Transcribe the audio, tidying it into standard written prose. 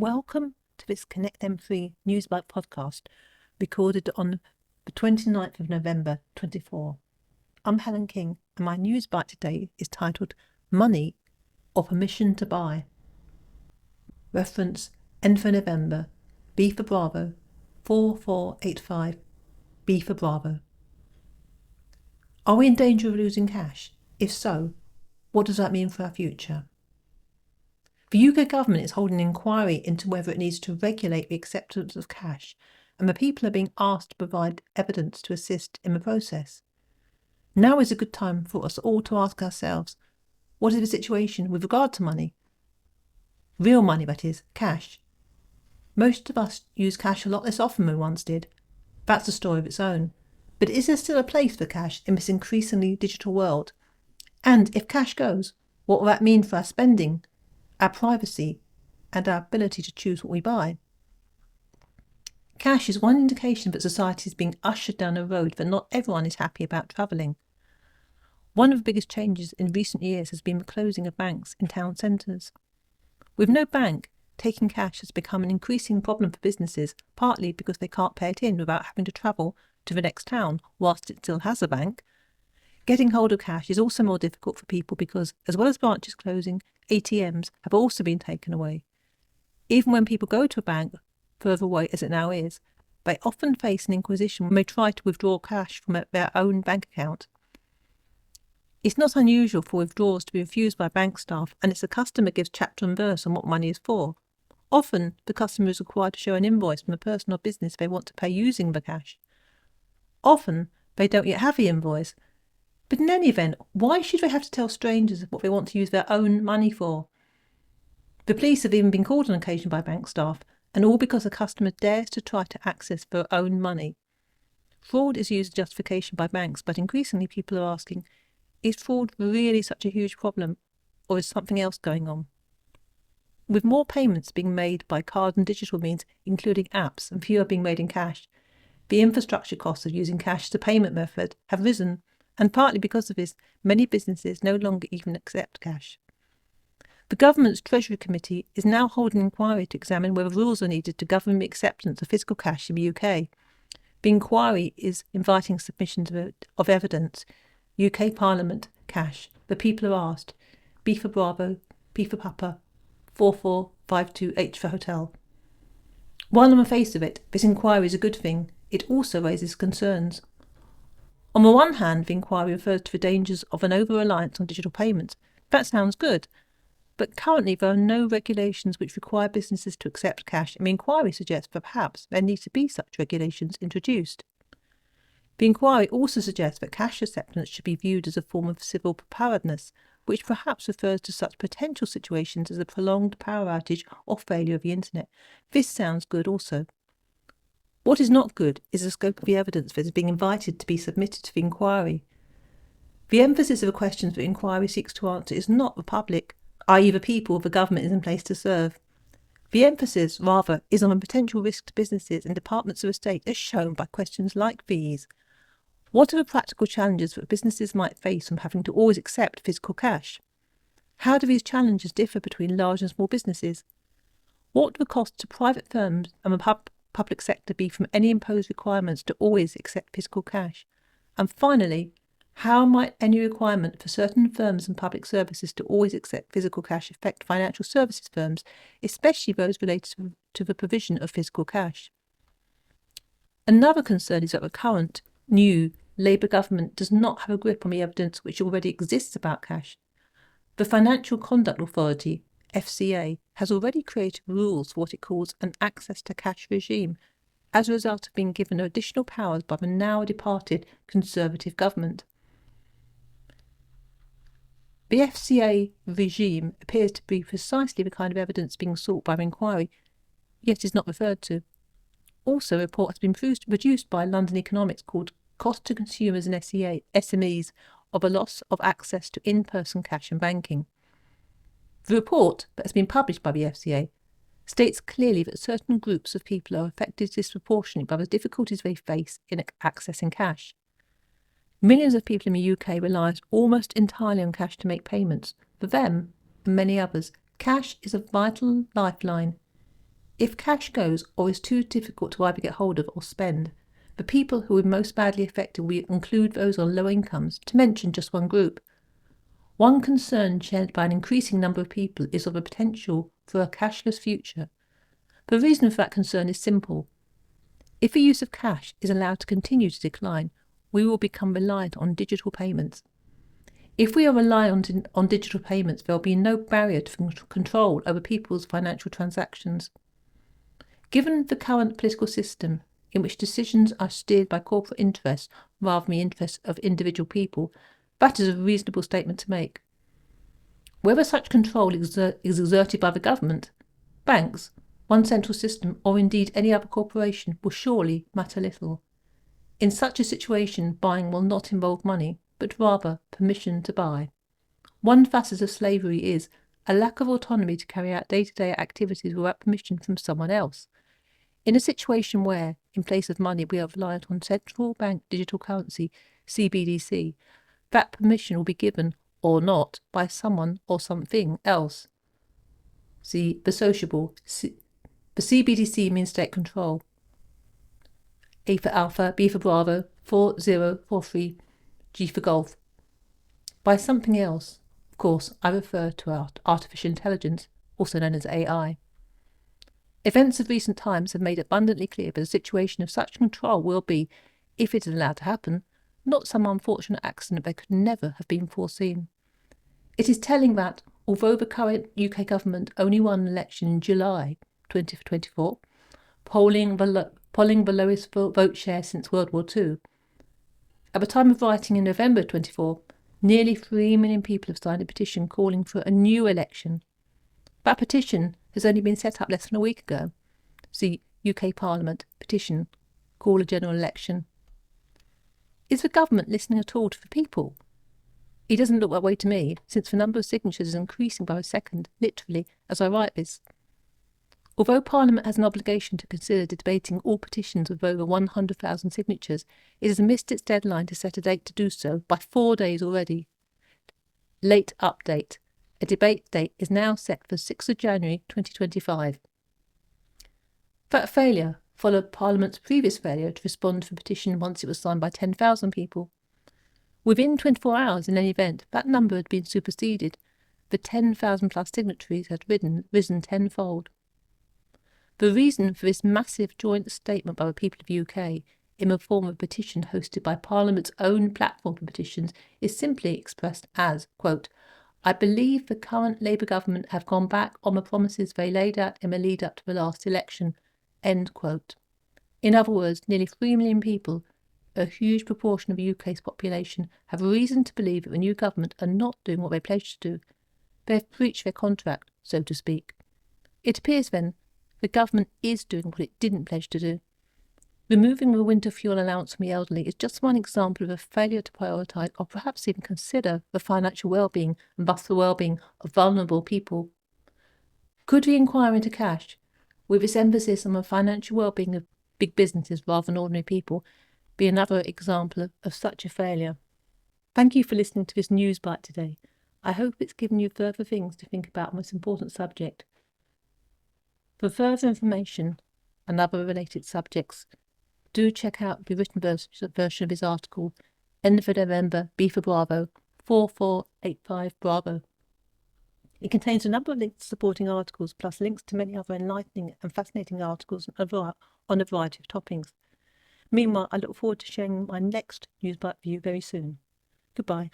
Welcome to this Connect M3 News Byte podcast, recorded on the 29th of November 24. I'm Helen King, and my News Byte today is titled Money or Permission to Buy. Reference N for November, B for Bravo, 4485B for Bravo. Are we in danger of losing cash? If so, what does that mean for our future? The UK government is holding an inquiry into whether it needs to regulate the acceptance of cash, and the people are being asked to provide evidence to assist in the process. Now is a good time for us all to ask ourselves, what is the situation with regard to money? Real money, that is, cash. Most of us use cash a lot less often than we once did. That's a story of its own. But is there still a place for cash in this increasingly digital world? And if cash goes, what will that mean for our spending, our privacy, and our ability to choose what we buy? Cash is one indication that society is being ushered down a road that not everyone is happy about travelling. One of the biggest changes in recent years has been the closing of banks in town centres. With no bank, taking cash has become an increasing problem for businesses, partly because they can't pay it in without having to travel to the next town whilst it still has a bank. Getting hold of cash is also more difficult for people because, as well as branches closing, ATMs have also been taken away. Even when people go to a bank, further away as it now is, they often face an inquisition when they try to withdraw cash from their own bank account. It's not unusual for withdrawals to be refused by bank staff, and it's the customer gives chapter and verse on what money is for. Often, the customer is required to show an invoice from the person or business they want to pay using the cash. Often, they don't yet have the invoice. But in any event, why should they have to tell strangers what they want to use their own money for? The police have even been called on occasion by bank staff, and all because a customer dares to try to access their own money. Fraud is used as justification by banks, but increasingly people are asking, is fraud really such a huge problem, or is something else going on? With more payments being made by card and digital means, including apps, and fewer being made in cash, the infrastructure costs of using cash as a payment method have risen, and partly because of this, many businesses no longer even accept cash. The government's Treasury Committee is now holding an inquiry to examine whether rules are needed to govern the acceptance of physical cash in the UK. The inquiry is inviting submissions of evidence. UK Parliament, cash. The people are asked. B for Bravo, P for Papa, 4452H for Hotel. While on the face of it, this inquiry is a good thing, it also raises concerns. On the one hand, the inquiry refers to the dangers of an over-reliance on digital payments. That sounds good. But currently there are no regulations which require businesses to accept cash, and the inquiry suggests that perhaps there need to be such regulations introduced. The inquiry also suggests that cash acceptance should be viewed as a form of civil preparedness, which perhaps refers to such potential situations as a prolonged power outage or failure of the internet. This sounds good also. What is not good is the scope of the evidence that is being invited to be submitted to the inquiry. The emphasis of the questions the inquiry seeks to answer is not the public, i.e. the people the government is in place to serve. The emphasis, rather, is on the potential risk to businesses and departments of the state as shown by questions like these. What are the practical challenges that businesses might face from having to always accept physical cash? How do these challenges differ between large and small businesses? What will the cost to private firms and the public sector be from any imposed requirements to always accept physical cash? And finally, how might any requirement for certain firms and public services to always accept physical cash affect financial services firms, especially those related to the provision of physical cash? Another concern is that the current, new Labour government does not have a grip on the evidence which already exists about cash. The Financial Conduct Authority, FCA, has already created rules for what it calls an access to cash regime, as a result of being given additional powers by the now departed Conservative government. The FCA regime appears to be precisely the kind of evidence being sought by the inquiry, yet is not referred to. Also, a report has been produced by London Economics called Cost to Consumers and SMEs of a Loss of Access to In-Person Cash and Banking. The report, that has been published by the FCA, states clearly that certain groups of people are affected disproportionately by the difficulties they face in accessing cash. Millions of people in the UK rely almost entirely on cash to make payments. For them, and many others, cash is a vital lifeline. If cash goes or is too difficult to either get hold of or spend, the people who are most badly affected will include those on low incomes, to mention just one group. One concern shared by an increasing number of people is of the potential for a cashless future. The reason for that concern is simple. If the use of cash is allowed to continue to decline, we will become reliant on digital payments. If we are reliant on digital payments, there will be no barrier to control over people's financial transactions. Given the current political system, in which decisions are steered by corporate interests rather than the interests of individual people, that is a reasonable statement to make. Whether such control is exerted by the government, banks, one central system, or indeed any other corporation will surely matter little. In such a situation, buying will not involve money, but rather permission to buy. One facet of slavery is a lack of autonomy to carry out day-to-day activities without permission from someone else. In a situation where, in place of money, we are reliant on central bank digital currency, CBDC, that permission will be given, or not, by someone or something else. See the sociable. The CBDC means state control. A for Alpha, B for Bravo, 4043, G for Golf. By something else, of course, I refer to artificial intelligence, also known as AI. Events of recent times have made abundantly clear that a situation of such control will be, if it is allowed to happen, not some unfortunate accident that could never have been foreseen. It is telling that, although the current UK government only won an election in July 2024, polling the lowest vote share since World War II, at the time of writing in November 24, nearly 3 million people have signed a petition calling for a new election. That petition has only been set up less than a week ago. See UK Parliament petition, call a general election. Is the government listening at all to the people? It doesn't look that way to me, since the number of signatures is increasing by the second, literally, as I write this. Although Parliament has an obligation to consider debating all petitions with over 100,000 signatures, it has missed its deadline to set a date to do so by 4 days already. Late update. A debate date is now set for 6th of January 2025. That failure followed Parliament's previous failure to respond to the petition once it was signed by 10,000 people. Within 24 hours, in any event, that number had been superseded. The 10,000 plus signatories had risen tenfold. The reason for this massive joint statement by the people of the UK, in the form of a petition hosted by Parliament's own platform for petitions, is simply expressed as, quote, I believe the current Labour government have gone back on the promises they laid out in the lead up to the last election, end quote. In other words, nearly 3 million people, a huge proportion of the UK's population, have reason to believe that the new government are not doing what they pledged to do. They have breached their contract, so to speak. It appears then the government is doing what it didn't pledge to do. Removing the winter fuel allowance from the elderly is just one example of a failure to prioritise or perhaps even consider the financial well-being and thus the well-being of vulnerable people. Could we inquire into cash, with its emphasis on the financial well-being of big businesses rather than ordinary people, be another example of such a failure? Thank you for listening to this news bite today. I hope it's given you further things to think about on this important subject. For further information and other related subjects, do check out the written version of his article, N for November, B for Bravo, 4485 Bravo. It contains a number of links to supporting articles, plus links to many other enlightening and fascinating articles on a variety of topics. Meanwhile, I look forward to sharing my next news bite with you very soon. Goodbye.